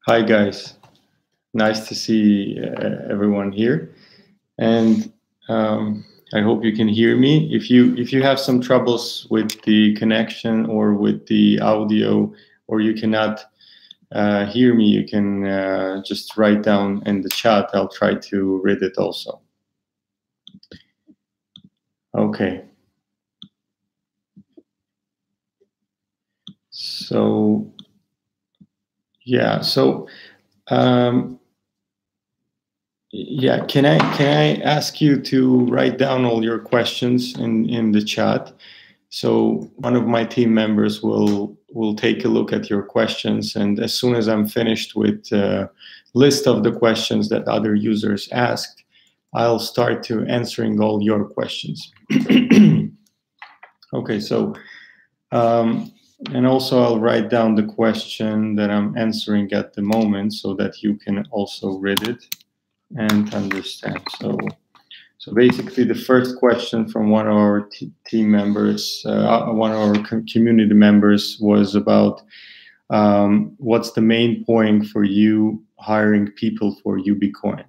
Hi guys, nice to see everyone here, and I hope you can hear me. If you have some troubles with the connection or with the audio, or you cannot hear me, you can just write down in the chat. I'll try to read it also. Okay. So yeah, yeah, can I ask you to write down all your questions in the chat? So one of my team members will take a look at your questions, and as soon as I'm finished with the list of the questions that other users asked, I'll start to answering all your questions. Okay, so and also I'll write down the question that I'm answering at the moment so that you can also read it and understand. So basically, the first question from one of our team members, one of our community members, was about what's the main point for you hiring people for Ubcoin?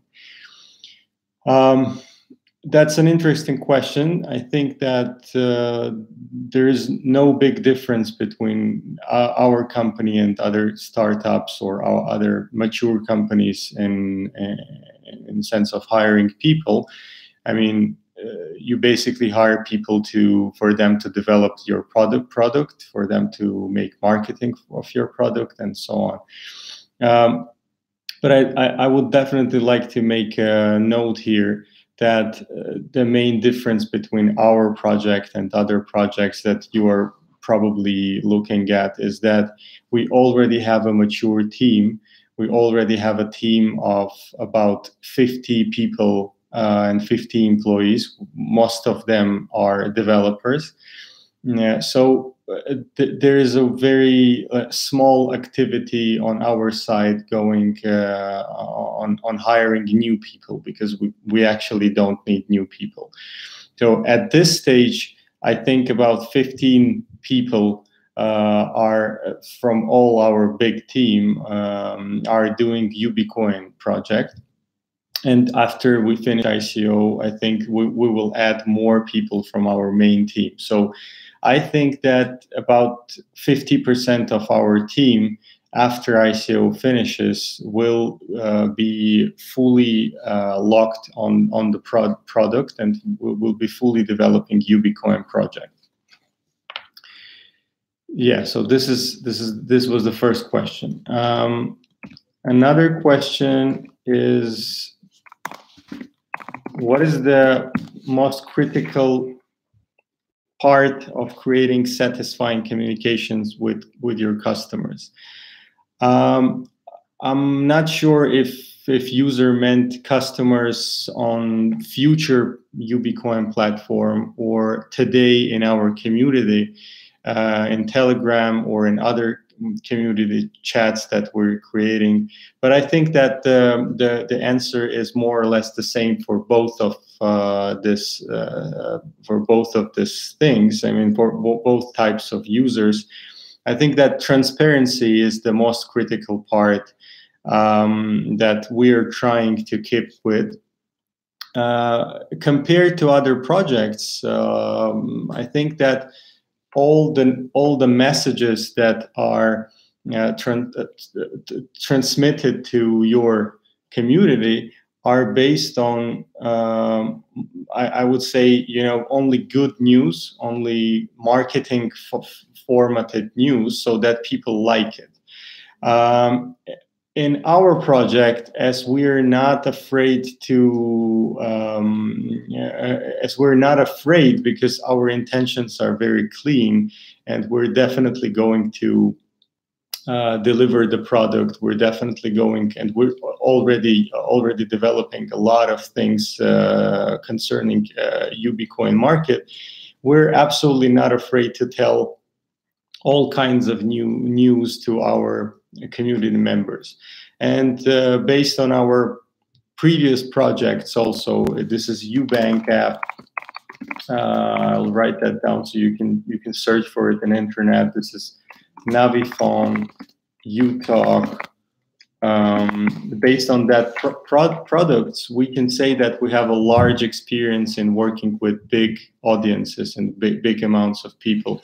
That's an interesting question. I think that there is no big difference between our company and other startups or our other mature companies in sense of hiring people. I mean, you basically hire people for them to develop your product, for them to make marketing of your product, and so on. But I would definitely like to make a note here that the main difference between our project and other projects that you are probably looking at is that we already have a mature team. We already have a team of about 50 people and 50 employees. Most of them are developers. Yeah, so there is a very small activity on our side going on hiring new people, because we actually don't need new people. So at this stage, I think about 15 people are from all our big team are doing Ubcoin project. And after we finish ICO, I think we will add more people from our main team. So I think that about 50% of our team after ICO finishes will be fully locked on the product, and will be fully developing Ubcoin project. Yeah, so this was the first question. Another question is, what is the most critical part of creating satisfying communications with your customers? I'm not sure if user meant customers on future Ubcoin platform or today in our community, in Telegram or in other community chats that we're creating. But I think that the answer is more or less the same for both of these things. I mean, for both types of users. I think that transparency is the most critical part that we're trying to keep with. Compared to other projects, I think that all the messages that are transmitted to your community are based on, I would say, only good news, only marketing formatted news, so that people like it. In our project, as we're not afraid because our intentions are very clean, and we're definitely going to deliver the product. We're definitely going, and we're already developing a lot of things concerning Ubcoin market. We're absolutely not afraid to tell all kinds of news to our community members. And based on our previous projects also, this is Ubank app. I'll write that down so you can search for it on the internet. This is Navifone, Utalk. Based on that products, we can say that we have a large experience in working with big audiences and big amounts of people.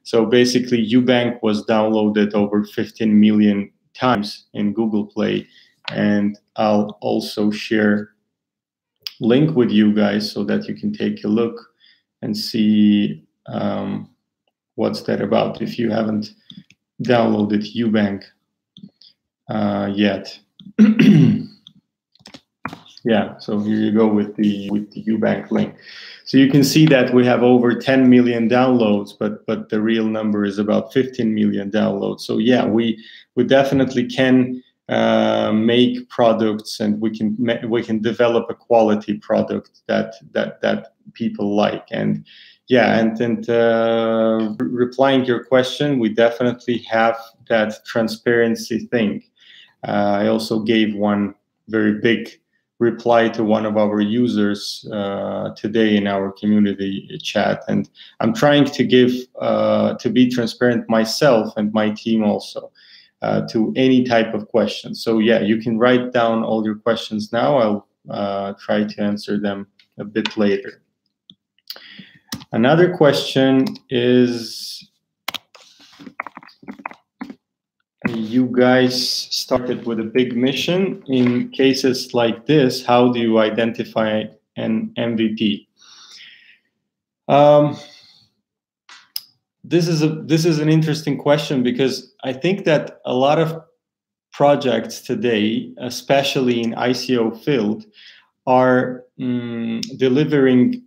So basically, Ubank was downloaded over 15 million times in Google Play, and I'll also share link with you guys so that you can take a look and see what's that about if you haven't downloaded Ubank yet. Yeah, so here you go with the Ubank link. So you can see that we have over 10 million downloads, but the real number is about 15 million downloads. So yeah, we definitely can make products, and we can develop a quality product that people like. And yeah, and replying to your question, we definitely have that transparency thing. I also gave one very big reply to one of our users today in our community chat, and I'm trying to give to be transparent myself and my team also to any type of question. So yeah, you can write down all your questions now. I'll try to answer them a bit later. Another question is, you guys started with a big mission. In cases like this, how do you identify an MVP? This is an interesting question, because I think that a lot of projects today, especially in ICO field, are delivering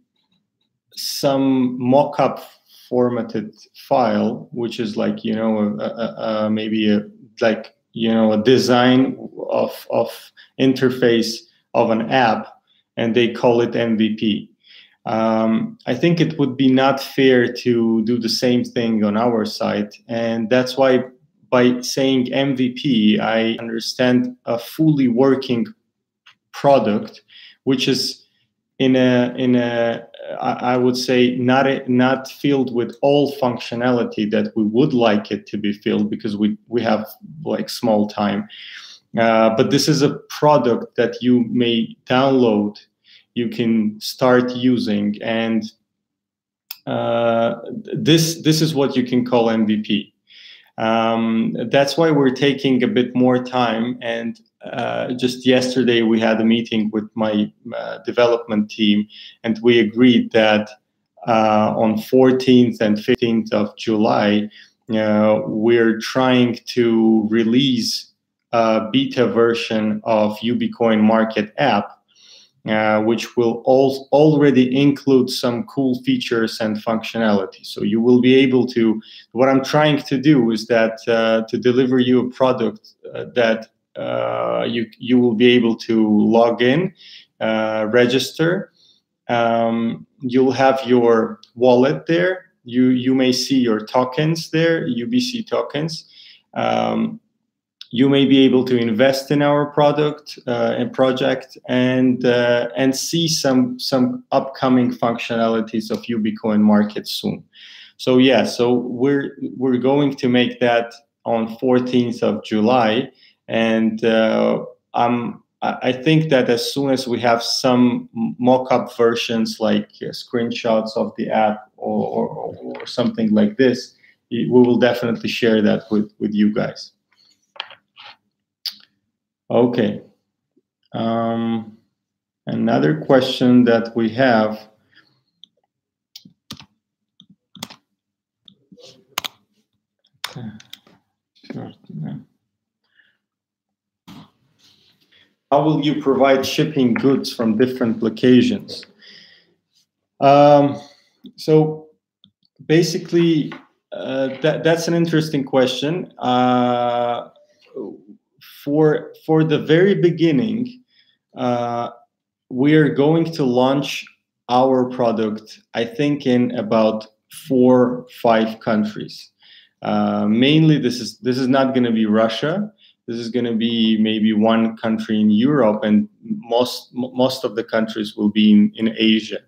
some mock-up formatted file, which is like, maybe a design of interface of an app, and they call it MVP. I think it would be not fair to do the same thing on our side, and that's why by saying MVP, I understand a fully working product, which is I would say not filled with all functionality that we would like it to be filled, because we have like small time. But this is a product that you may download, you can start using, and this is what you can call MVP. That's why we're taking a bit more time. And just yesterday we had a meeting with my development team, and we agreed that on 14th and 15th of July, we're trying to release a beta version of Ubcoin Market app, which will already include some cool features and functionality. So you will be able to, what I'm trying to do is that to deliver you a product that you will be able to log in, register. You'll have your wallet there. You may see your tokens there, UBC tokens. You may be able to invest in our product and project, and see some upcoming functionalities of Ubcoin Market soon. So yeah, so we're going to make that on 14th of July, and I think that as soon as we have some mock-up versions, like screenshots of the app or something like this, we will definitely share that with you guys. Okay. Another question that we have. How will you provide shipping goods from different locations? So basically, that's an interesting question. For the very beginning, we are going to launch our product, I think, in about 4 or 5 countries. Mainly, this is not going to be Russia. This is going to be maybe 1 country in Europe, and most of the countries will be in Asia.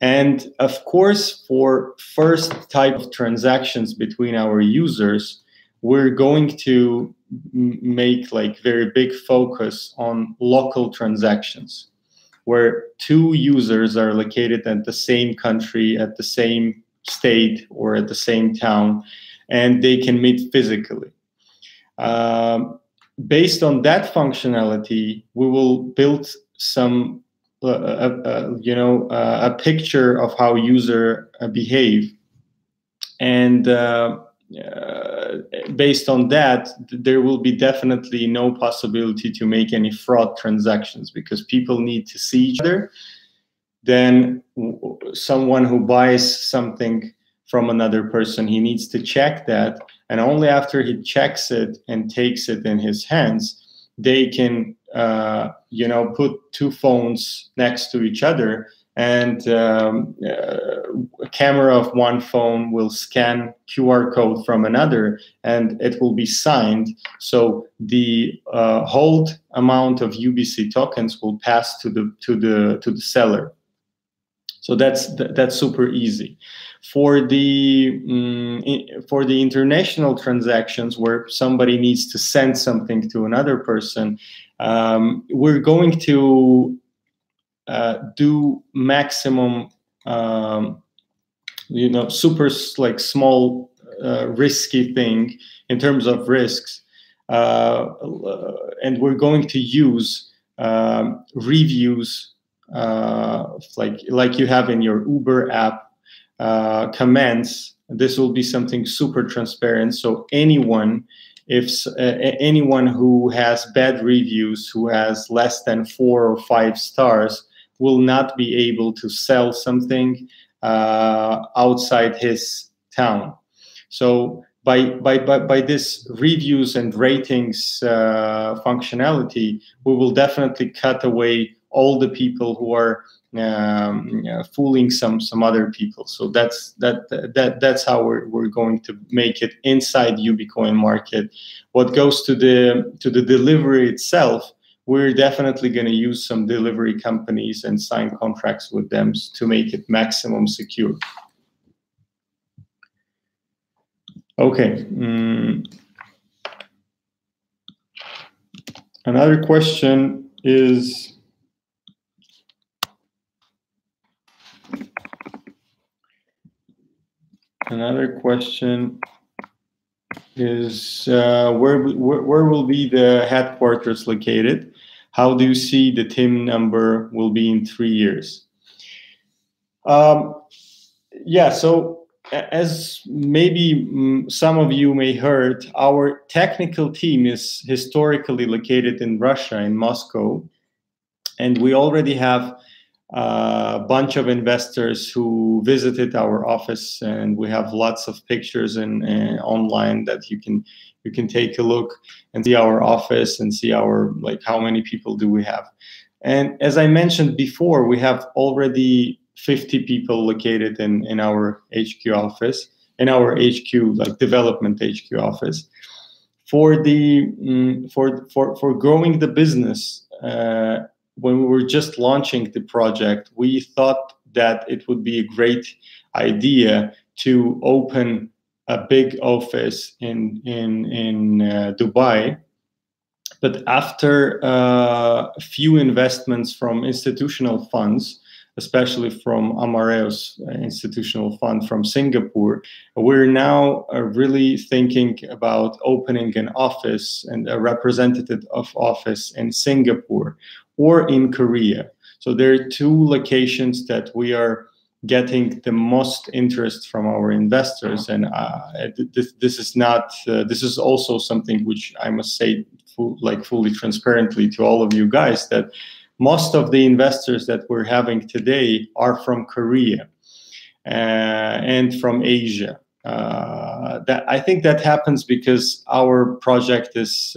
And of course, for first type of transactions between our users, we're going to make like very big focus on local transactions, where 2 users are located at the same country, at the same state, or at the same town, and they can meet physically. Based on that functionality, we will build some, a picture of how user behave, and based on that, there will be definitely no possibility to make any fraud transactions, because people need to see each other. Then someone who buys something from another person, he needs to check that, and only after he checks it and takes it in his hands, they can put 2 phones next to each other, and a camera of one phone will scan QR code from another, and it will be signed. So the whole amount of UBC tokens will pass to the seller. So that's super easy. For the international transactions, where somebody needs to send something to another person, we're going to do maximum, super like small, risky thing in terms of risks, and we're going to use reviews, like you have in your Uber app, comments. This will be something super transparent. So anyone who has bad reviews, who has less than 4 or 5 stars, will not be able to sell something outside his town. So by this reviews and ratings functionality, we will definitely cut away all the people who are fooling some other people. So that's how we're going to make it inside Ubcoin Market. What goes to the delivery itself, we're definitely going to use some delivery companies and sign contracts with them to make it maximum secure. Okay. Another question is, where will be the headquarters located? How do you see the team number will be in 3 years? Yeah, so as maybe some of you may heard, our technical team is historically located in Russia, in Moscow, and we already have a bunch of investors who visited our office, and we have lots of pictures online that you can take a look and see our office and see our, like, how many people do we have. And as I mentioned before, we have already 50 people located in our HQ office, in our HQ, like development HQ office. For the for growing the business, when we were just launching the project, we thought that it would be a great idea to open a big office in Dubai. But after a few investments from institutional funds, especially from Amareus institutional fund from Singapore, we're now really thinking about opening an office and a representative of office in Singapore or in Korea. So there are 2 locations that we are getting the most interest from our investors, and this is also something which I must say fully transparently to all of you guys, that most of the investors that we're having today are from Korea and from Asia. That I think that happens because our project is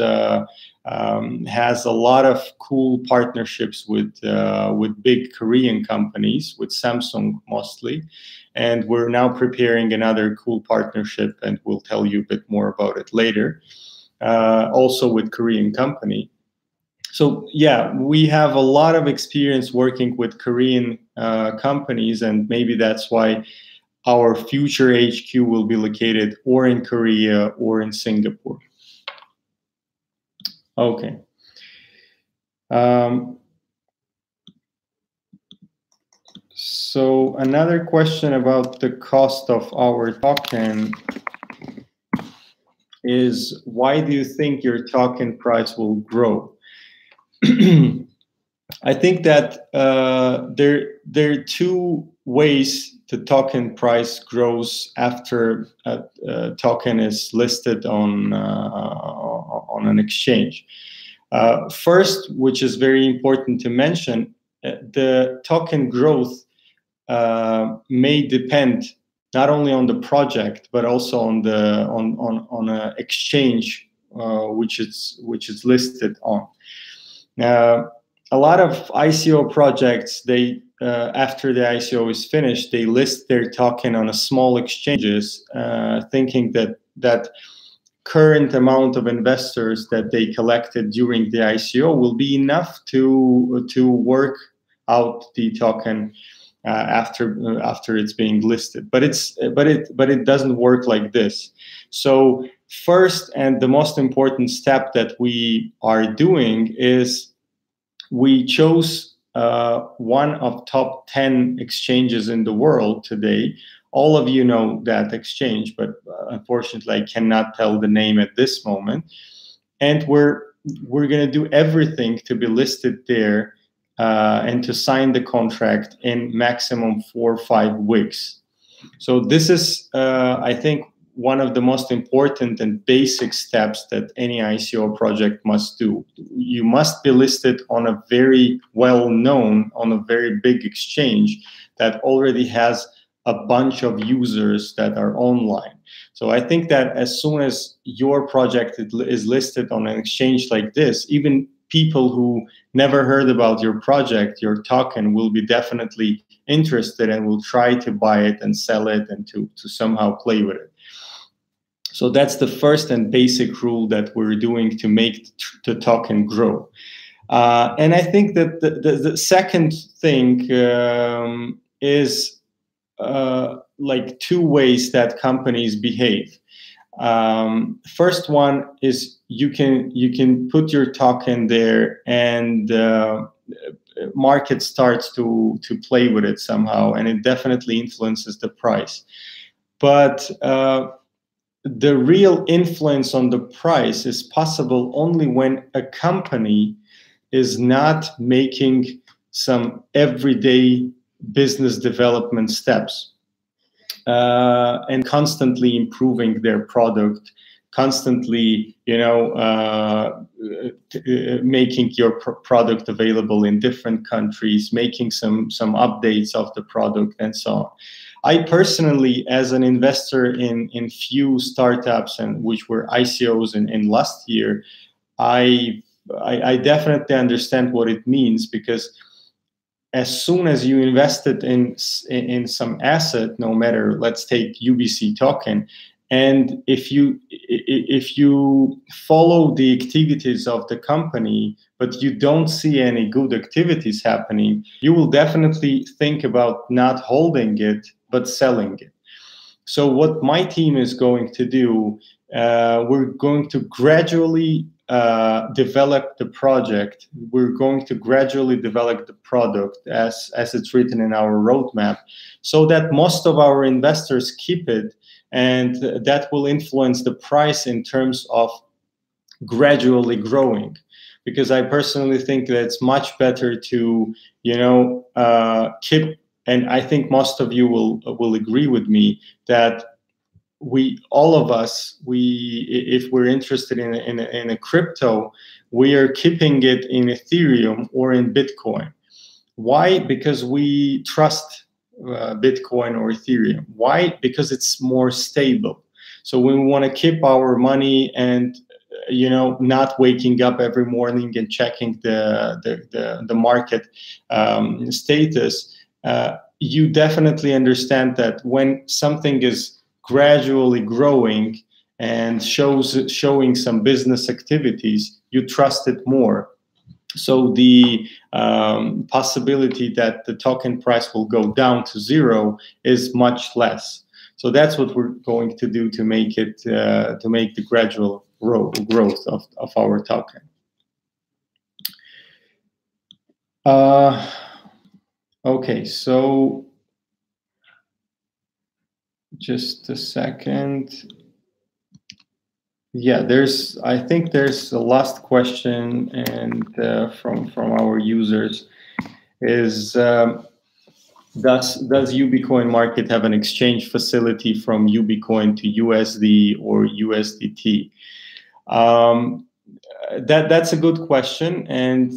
has a lot of cool partnerships with big Korean companies, with Samsung mostly, and we're now preparing another cool partnership, and we'll tell you a bit more about it later. Also with Korean company. So yeah, we have a lot of experience working with Korean companies, and maybe that's why our future HQ will be located or in Korea or in Singapore. Okay. So another question about the cost of our token is, why do you think your token price will grow? I think that there are 2 ways the token price grows after a token is listed on an exchange. First, which is very important to mention, the token growth may depend not only on the project but also on an exchange which it's listed on. A lot of ICO projects, they after the ICO is finished, they list their token on a small exchanges, thinking that current amount of investors that they collected during the ICO will be enough to work out the token after it's being listed. But it doesn't work like this. So first and the most important step that we are doing is we chose one of top 10 exchanges in the world today. All of you know that exchange, but unfortunately I cannot tell the name at this moment. And we're going to do everything to be listed there and to sign the contract in maximum 4 or 5 weeks. So this is, I think, one of the most important and basic steps that any ICO project must do. You must be listed on a very well-known, on a very big exchange that already has a bunch of users that are online. So I think that as soon as your project is listed on an exchange like this, even people who never heard about your project, your token, will be definitely interested and will try to buy it and sell it and to somehow play with it. So that's the first and basic rule that we're doing to make the token grow. And I think that the second thing is like two ways that companies behave. First one is you can put your token there, and market starts to play with it somehow, and it definitely influences the price. But the real influence on the price is possible only when a company is not making some everyday business development steps and constantly improving their product, constantly, making your product available in different countries, making some updates of the product, and so on. I personally, as an investor in few startups and which were ICOs in last year, I definitely understand what it means, because as soon as you invested in some asset, no matter, let's take UBC token, and if you follow the activities of the company, but you don't see any good activities happening, you will definitely think about not holding it but selling it. So what my team is going to do, we're going to gradually develop the project. We're going to gradually develop the product as it's written in our roadmap, so that most of our investors keep it, and that will influence the price in terms of gradually growing. Because I personally think that it's much better to, keep, and I think most of you will agree with me, that all of us, if we're interested in a crypto, we are keeping it in Ethereum or in Bitcoin. Why? Because we trust Bitcoin or Ethereum. Why? Because it's more stable. So we want to keep our money, and not waking up every morning and checking the market status. You definitely understand that when something is gradually growing and showing some business activities, you trust it more. So the possibility that the token price will go down to zero is much less. So that's what we're going to do to make it to make the gradual growth of our token. Okay, so just a second. Yeah, I think there's a last question, and from our users is, does Ubcoin market have an exchange facility from Ubcoin to USD or USDT? That's a good question, and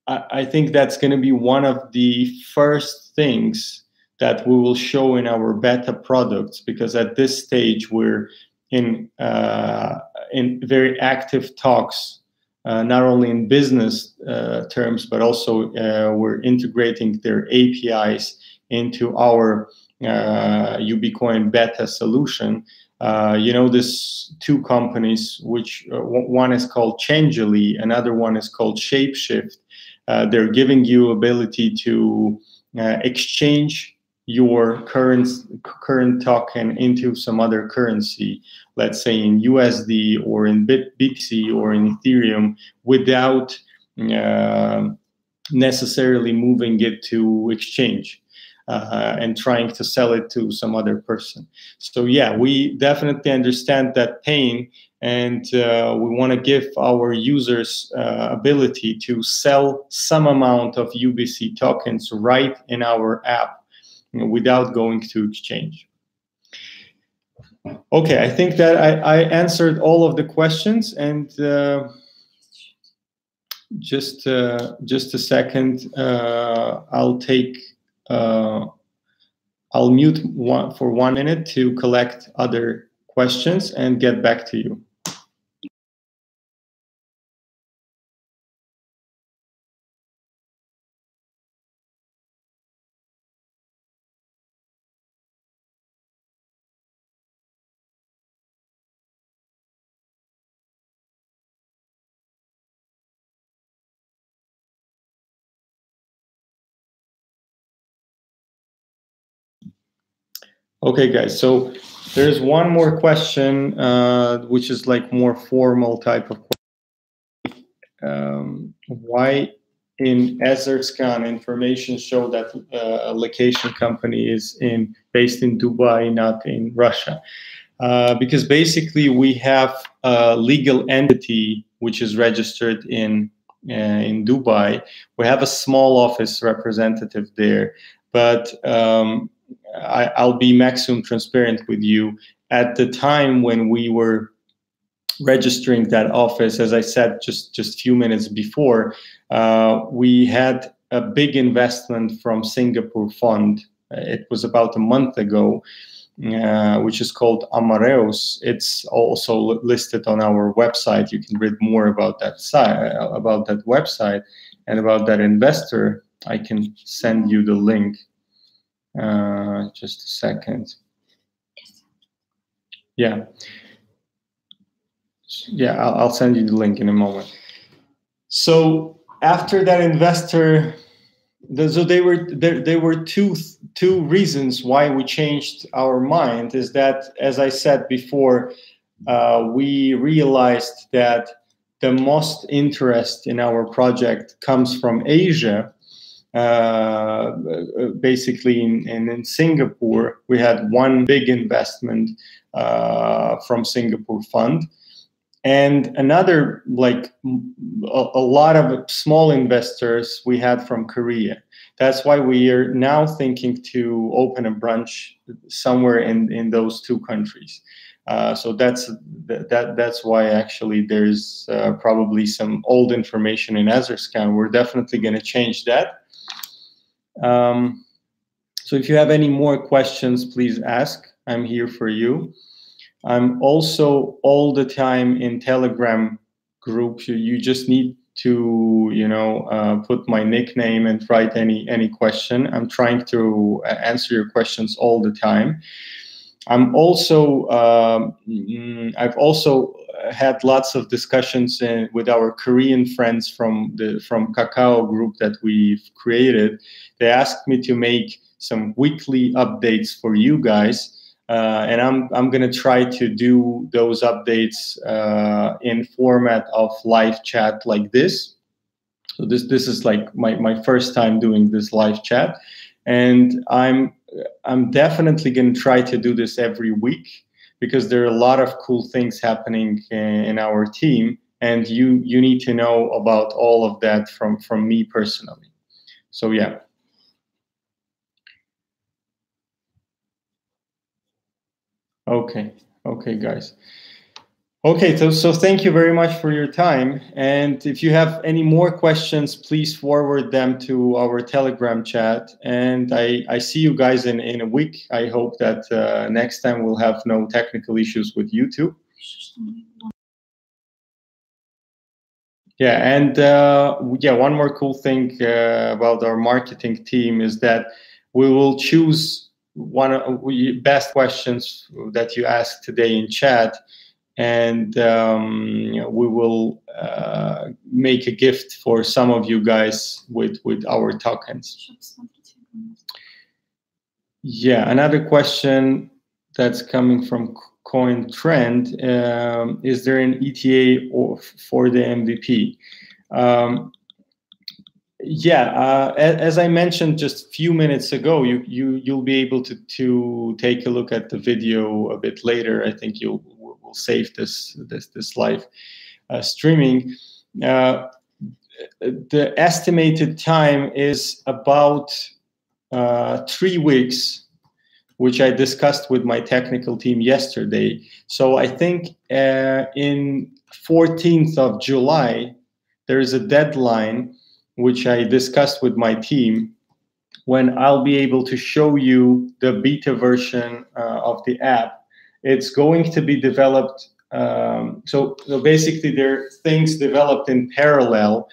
I think that's going to be one of the first things that we will show in our beta products, because at this stage we're in very active talks, not only in business terms, but also we're integrating their APIs into our Ubcoin beta solution. There's two companies, which one is called Changelly, another one is called Shapeshift. They're giving you ability to exchange your current token into some other currency, let's say in USD or in BTC or in Ethereum, without necessarily moving it to exchange and trying to sell it to some other person. So yeah, we definitely understand that pain, and we want to give our users ability to sell some amount of UBC tokens right in our app, without going to exchange. Okay, I think that I answered all of the questions, and just a second, I'll mute for 1 minute to collect other questions and get back to you. Okay, guys. So there's one more question, which is like more formal type of question. Why in Azerscan information show that a location company is based in Dubai, not in Russia? Because basically we have a legal entity which is registered in Dubai. We have a small office representative there, but I'll be maximum transparent with you. At the time when we were registering that office, as I said just a few minutes before, we had a big investment from Singapore fund. It was about a month ago, which is called Amareus. It's also listed on our website. You can read more about that about that website and about that investor. I can send you the link. Just a second. Yeah. Yeah, I'll send you the link in a moment. So after that investor, so there were two reasons why we changed our mind. Is that, as I said before, we realized that the most interest in our project comes from Asia. Basically in Singapore, we had one big investment from Singapore fund, and another, like a lot of small investors we had from Korea. That's why we are now thinking to open a branch somewhere in those two countries. So that's why actually there's probably some old information in Azerscan. We're definitely going to change that. So if you have any more questions, please ask. I'm here for you. I'm also all the time in Telegram group. You just need to, put my nickname and write any question. I'm trying to answer your questions all the time. I'm also, I've also had lots of discussions with our Korean friends from Kakao group that we've created. They asked me to make some weekly updates for you guys. And I'm gonna try to do those updates in format of live chat like this. So this is like my first time doing this live chat, and I'm definitely gonna try to do this every week because there are a lot of cool things happening in our team, and you need to know about all of that from me personally. So yeah. Okay, guys. Okay, so thank you very much for your time. And if you have any more questions, please forward them to our Telegram chat. And I see you guys in a week. I hope that next time we'll have no technical issues with YouTube. Yeah, and one more cool thing about our marketing team is that we will choose one of the best questions that you asked today in chat, and we will make a gift for some of you guys with our tokens. Yeah, another question that's coming from Coin Trend, is there an ETA for the MVP? As I mentioned just a few minutes ago, you'll be able to take a look at the video a bit later. I think we'll save this live streaming. The estimated time is about 3 weeks, which I discussed with my technical team yesterday. So I think in 14th of July, there is a deadline, which I discussed with my team, when I'll be able to show you the beta version of the app. It's going to be developed. So basically, there are things developed in parallel.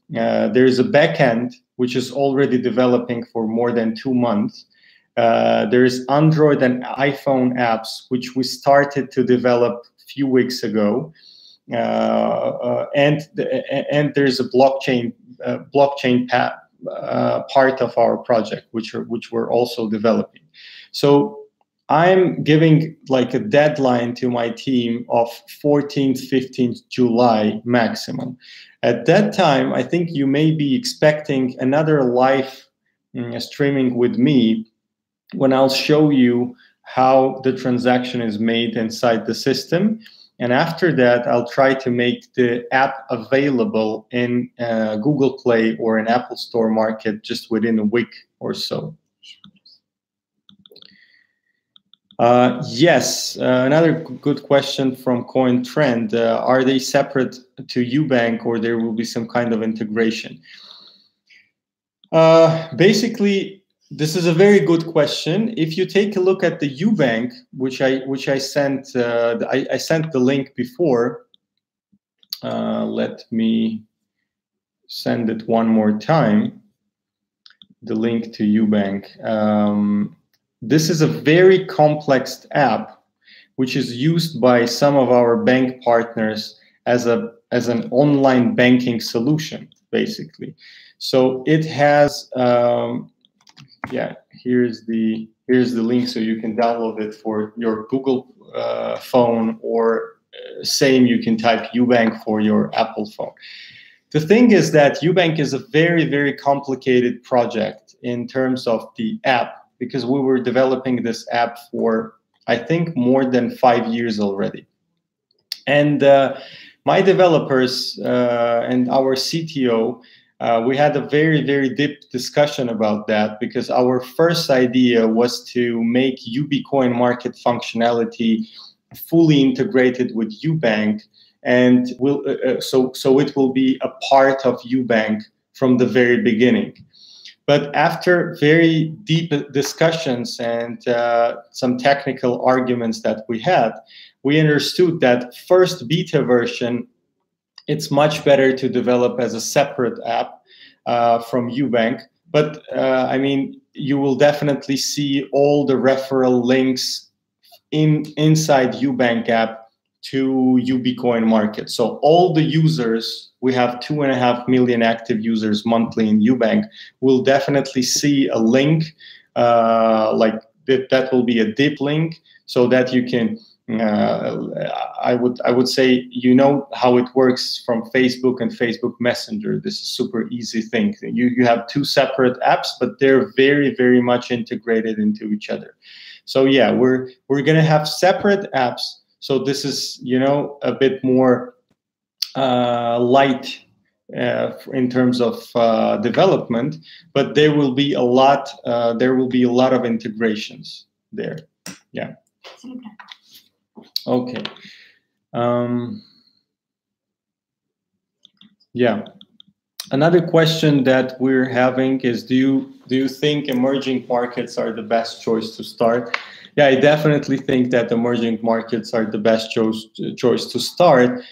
There's a backend, which is already developing for more than 2 months. There's Android and iPhone apps, which we started to develop a few weeks ago. And there's a blockchain part of our project, which we're also developing. So I'm giving like a deadline to my team of 14th, 15th July maximum. At that time, I think you may be expecting another live streaming with me when I'll show you how the transaction is made inside the system. And after that, I'll try to make the app available in Google Play or an Apple Store market just within a week or so. Yes, another good question from Coin Trend. Are they separate to Ubank, or there will be some kind of integration? Basically, this is a very good question. If you take a look at the Ubank, which I sent, I sent the link before. Let me send it one more time. The link to Ubank. This is a very complex app, which is used by some of our bank partners as an online banking solution, basically. So it has, yeah, here's the link, so you can download it for your Google phone, or same, you can type Ubank for your Apple phone. The thing is that Ubank is a very, very complicated project in terms of the app, because we were developing this app for, I think, more than 5 years already. And my developers and our CTO, we had a very, very deep discussion about that, because our first idea was to make Ubcoin market functionality fully integrated with Ubank, and so it will be a part of Ubank from the very beginning. But after very deep discussions and some technical arguments that we had, we understood that first beta version, it's much better to develop as a separate app from Ubank. But I mean, you will definitely see all the referral links inside Ubank app to Ubcoin market. So all the users, we have 2.5 million active users monthly in Ubank, will definitely see a link like that will be a deep link, so that you can, I would say, you know how it works from Facebook and Facebook Messenger. This is super easy thing. You have two separate apps, but they're very, very much integrated into each other. So yeah, we're gonna have separate apps. So this is, you know, a bit more light in terms of development, but there will be a lot. There will be a lot of integrations there. Yeah. Okay. Yeah. Another question that we're having is, do you think emerging markets are the best choice to start? Yeah, I definitely think that emerging markets are the best choice to start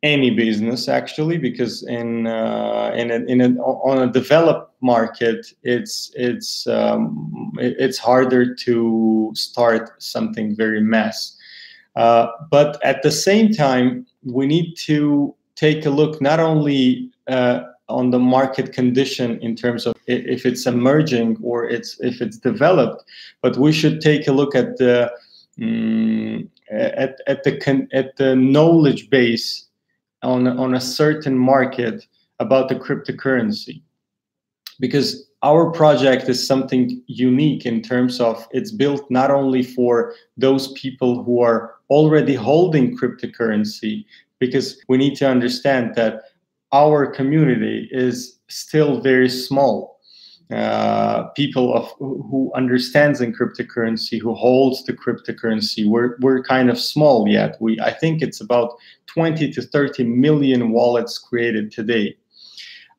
any business, actually, because on a developed market, it's harder to start something very mass. But at the same time, we need to take a look not only on the market condition in terms of if it's emerging or if it's developed, but we should take a look at the at the knowledge base on a certain market about the cryptocurrency, because our project is something unique in terms of it's built not only for those people who are already holding cryptocurrency, because we need to understand that our community is still very small. People who understands in cryptocurrency, who holds the cryptocurrency, we're kind of small yet. I think it's about 20 to 30 million wallets created today.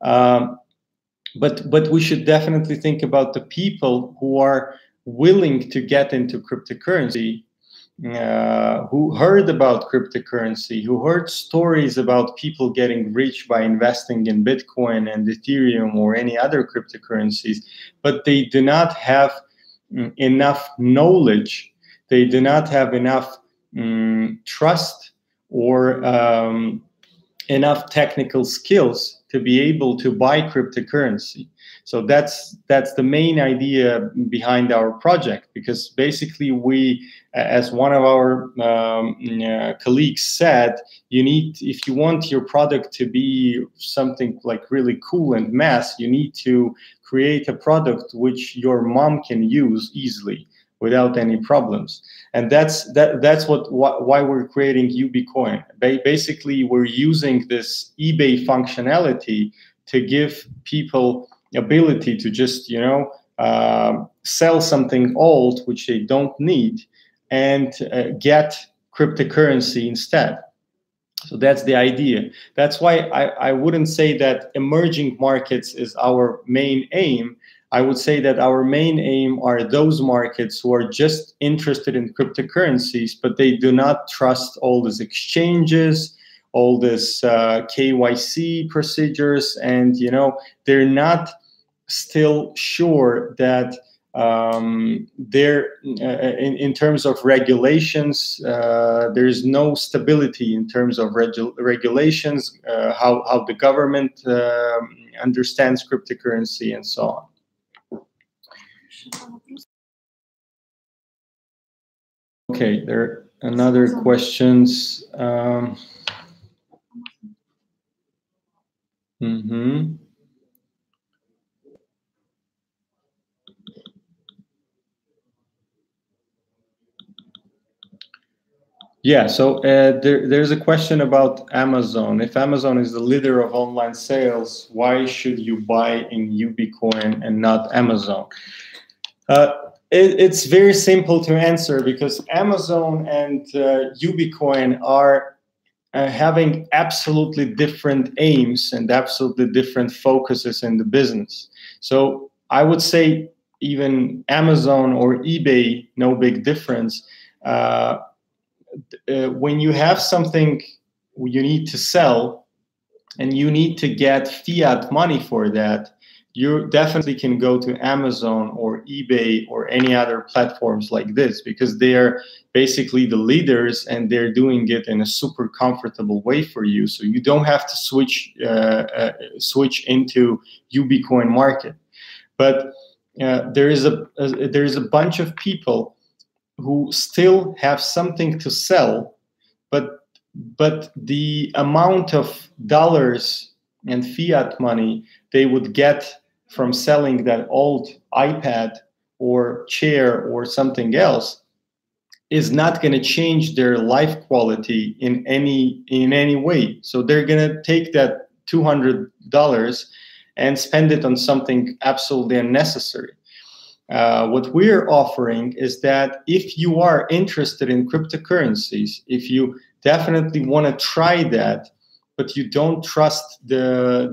But we should definitely think about the people who are willing to get into cryptocurrency, who heard about cryptocurrency, who heard stories about people getting rich by investing in Bitcoin and Ethereum or any other cryptocurrencies, but they do not have enough knowledge, they do not have enough trust or enough technical skills to be able to buy cryptocurrency. So that's the main idea behind our project, because basically we, as one of our colleagues said, you need, if you want your product to be something like really cool and mass, you need to create a product which your mom can use easily without any problems. And that's why we're creating Ubcoin. Basically, we're using this eBay functionality to give people ability to just, you know, sell something old which they don't need and get cryptocurrency instead. So that's the idea. That's why I wouldn't say that emerging markets is our main aim. I would say that our main aim are those markets who are just interested in cryptocurrencies, but they do not trust all these exchanges, all this KYC procedures, and, you know, they're not still sure that in terms of regulations, there is no stability in terms of regulations, how the government understands cryptocurrency and so on. Okay, there are another questions. Yeah, so there's a question about Amazon. If Amazon is the leader of online sales, why should you buy in Ubcoin and not Amazon? It's very simple to answer, because Amazon and Ubcoin are having absolutely different aims and absolutely different focuses in the business. So I would say even Amazon or eBay, no big difference. When you have something you need to sell and you need to get fiat money for that, you definitely can go to Amazon or eBay or any other platforms like this, because they are basically the leaders and they're doing it in a super comfortable way for you. So you don't have to switch into Ubcoin market. But there is a bunch of people who still have something to sell, but the amount of dollars and fiat money they would get from selling that old iPad or chair or something else is not going to change their life quality in any way. So they're going to take that $200 and spend it on something absolutely unnecessary. What we're offering is that if you are interested in cryptocurrencies, if you definitely want to try that, but you don't trust the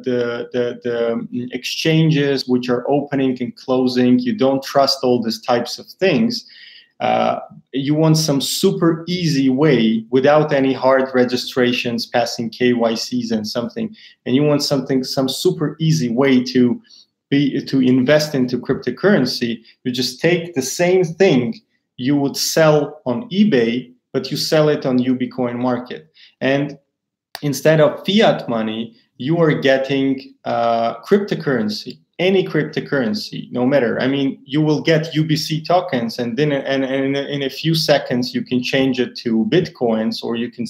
exchanges which are opening and closing, you don't trust all these types of things, you want some super easy way without any hard registrations, passing KYCs and something, and you want some super easy way to invest into cryptocurrency. You just take the same thing you would sell on eBay, but you sell it on Ubcoin market. And instead of fiat money, you are getting cryptocurrency, any cryptocurrency, no matter. I mean, you will get UBC tokens, and then in a few seconds you can change it to Bitcoins, or you can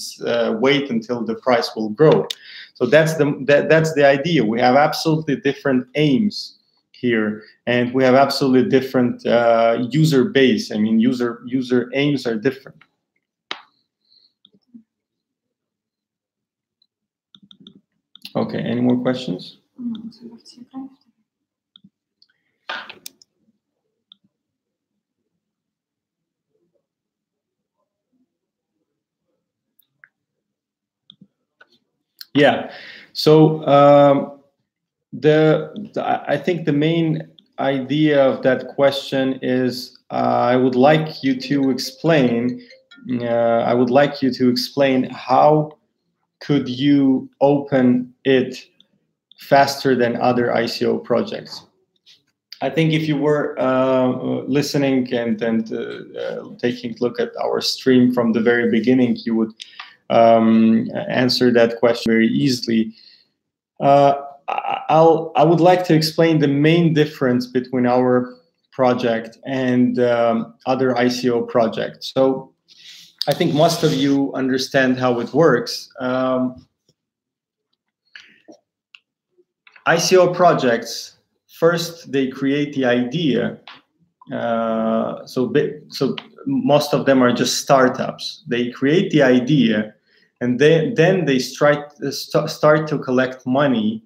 wait until the price will grow. So that's the idea. We have absolutely different aims here, and we have absolutely different user base. I mean, user aims are different. Okay, any more questions? Yeah, so I think the main idea of that question is I would like you to explain. I would like you to explain how could you open it faster than other ICO projects. I think if you were listening and taking a look at our stream from the very beginning, you would answer that question very easily. I would like to explain the main difference between our project and other ICO projects. So I think most of you understand how it works. ICO projects, first they create the idea. So most of them are just startups. They create the idea, and then they start to collect money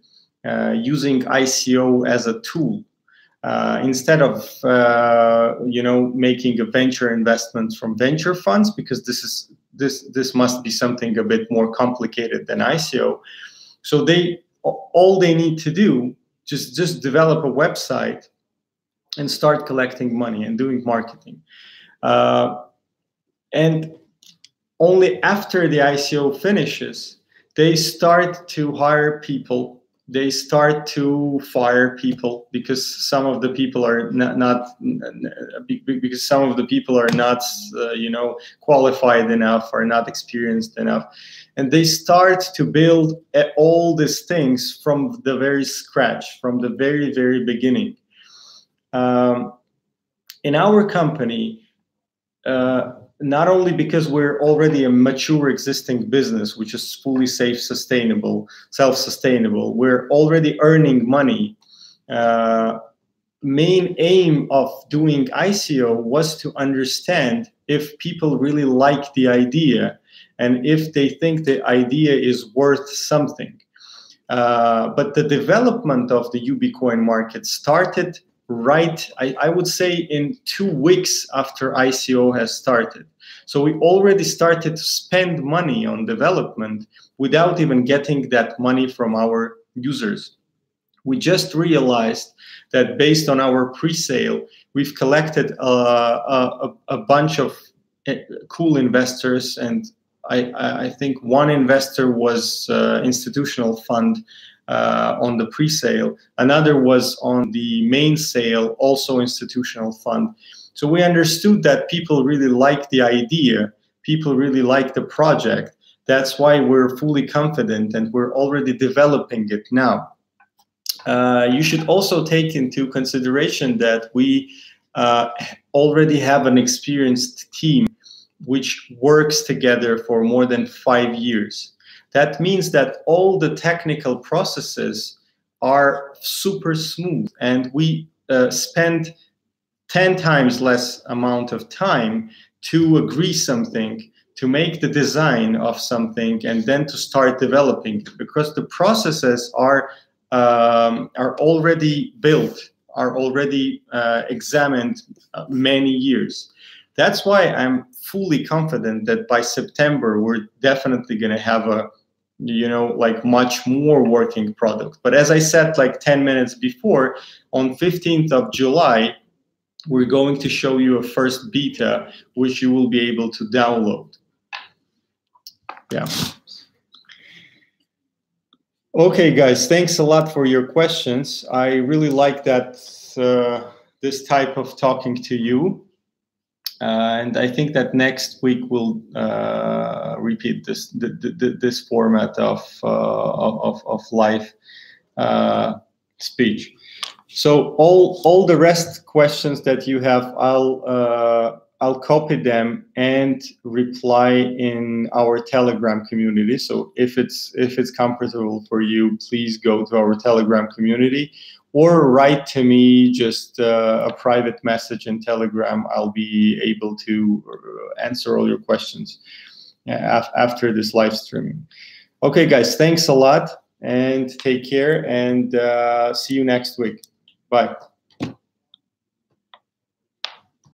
using ICO as a tool. Instead of making a venture investment from venture funds, because this must be something a bit more complicated than ICO. So all they need to do just develop a website and start collecting money and doing marketing. And only after the ICO finishes, they start to hire people. They start to fire people because some of the people are not qualified enough or not experienced enough, and they start to build all these things from the very scratch, from the very, very beginning. In our company, not only because we're already a mature existing business, which is fully self-sustainable, we're already earning money. Main aim of doing ICO was to understand if people really like the idea and if they think the idea is worth something. But the development of the Ubcoin market started right, I would say, in 2 weeks after ICO has started. So we already started to spend money on development without even getting that money from our users. We just realized that based on our pre-sale, we've collected a bunch of cool investors, and I think one investor was institutional fund on the pre-sale. Another was on the main sale, also institutional fund. So we understood that people really like the idea, people really like the project. That's why we're fully confident and we're already developing it now. You should also take into consideration that we already have an experienced team which works together for more than 5 years. That means that all the technical processes are super smooth, and we spend 10 times less amount of time to agree something, to make the design of something, and then to start developing it, because the processes are already built, are already examined many years. That's why I'm fully confident that by September we're definitely going to have a much more working product. But as I said like 10 minutes before, on 15th of July, we're going to show you a first beta, which you will be able to download. Yeah. Okay, guys, thanks a lot for your questions. I really like that this type of talking to you. And I think that next week we'll repeat this format of live speech. So all the rest questions that you have, I'll copy them and reply in our Telegram community. So if it's comfortable for you, please go to our Telegram community or write to me just a private message in Telegram. I'll be able to answer all your questions after this live streaming. Okay, guys, thanks a lot and take care, and see you next week. Bye.